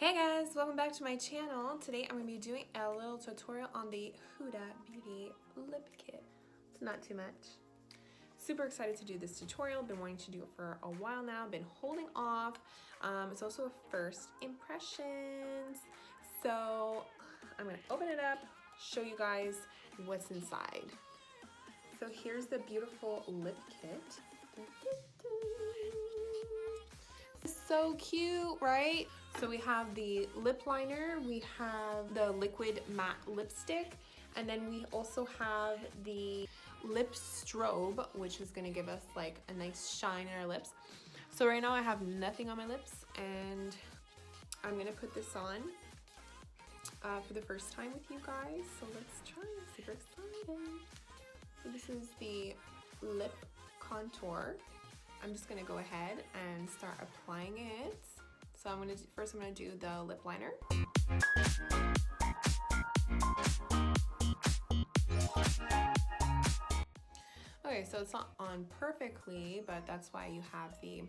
Hey guys, welcome back to my channel. Today I'm going to be doing a little tutorial on the Huda Beauty lip kit. It's not too much. Super excited to do this tutorial. Been wanting to do it for a while now. Been holding off. It's also a first impressions. So I'm going to open it up, show you guys what's inside. So here's the beautiful lip kit. So cute, right? So we have the lip liner, we have the liquid matte lipstick, and then we also have the lip strobe, which is gonna give us like a nice shine in our lips. So right now I have nothing on my lips, and I'm gonna put this on for the first time with you guys. So let's try, I'm super excited. So this is the lip contour. I'm just gonna go ahead and start applying it. So I'm gonna do the lip liner. Okay, so it's not on perfectly, but that's why you have the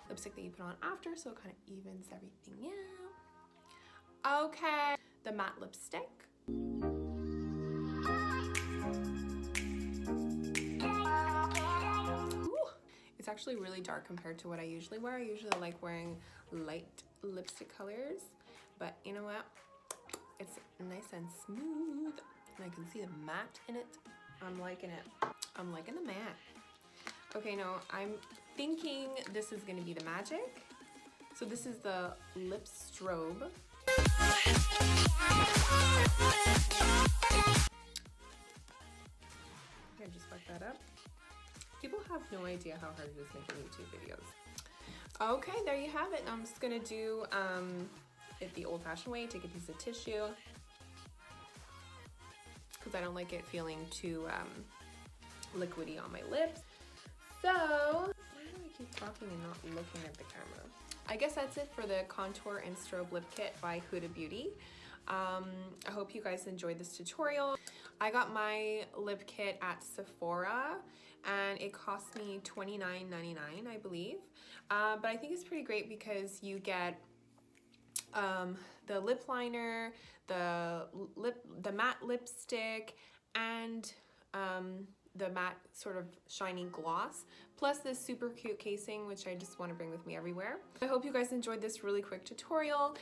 lipstick that you put on after, so it kind of evens everything out. Okay, the matte lipstick. It's actually really dark compared to what I usually wear. I usually like wearing light lipstick colors, but you know what? It's nice and smooth, and I can see the matte in it. I'm liking it. I'm liking the matte. Okay, now I'm thinking this is gonna be the magic. So this is the lip strobe. Okay, just fuck that up. People have no idea how hard it is making YouTube videos. Okay, there you have it. I'm just gonna do it the old-fashioned way. Take a piece of tissue, because I don't like it feeling too liquidy on my lips. So, why do I keep talking and not looking at the camera? I guess that's it for the Contour and Strobe Lip Kit by Huda Beauty. I hope you guys enjoyed this tutorial. I got my lip kit at Sephora and it cost me $29.99, I believe. But I think it's pretty great because you get the lip liner, the matte lipstick, and the matte sort of shiny gloss, plus this super cute casing, which I just want to bring with me everywhere. I hope you guys enjoyed this really quick tutorial.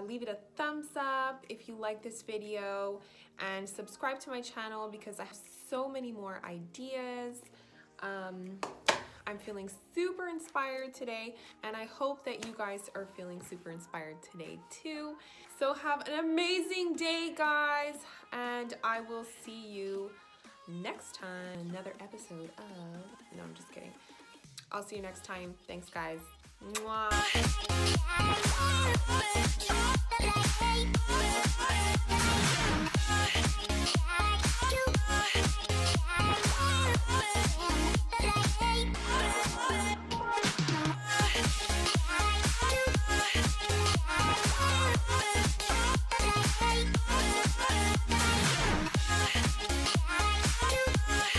Leave it a thumbs up if you like this video, and subscribe to my channel because I have so many more ideas. I'm feeling super inspired today, and I hope that you guys are feeling super inspired today too. So have an amazing day, guys, and I will see you next time. Another episode of... No, I'm just kidding. I'll see you next time. Thanks, guys. Mwah.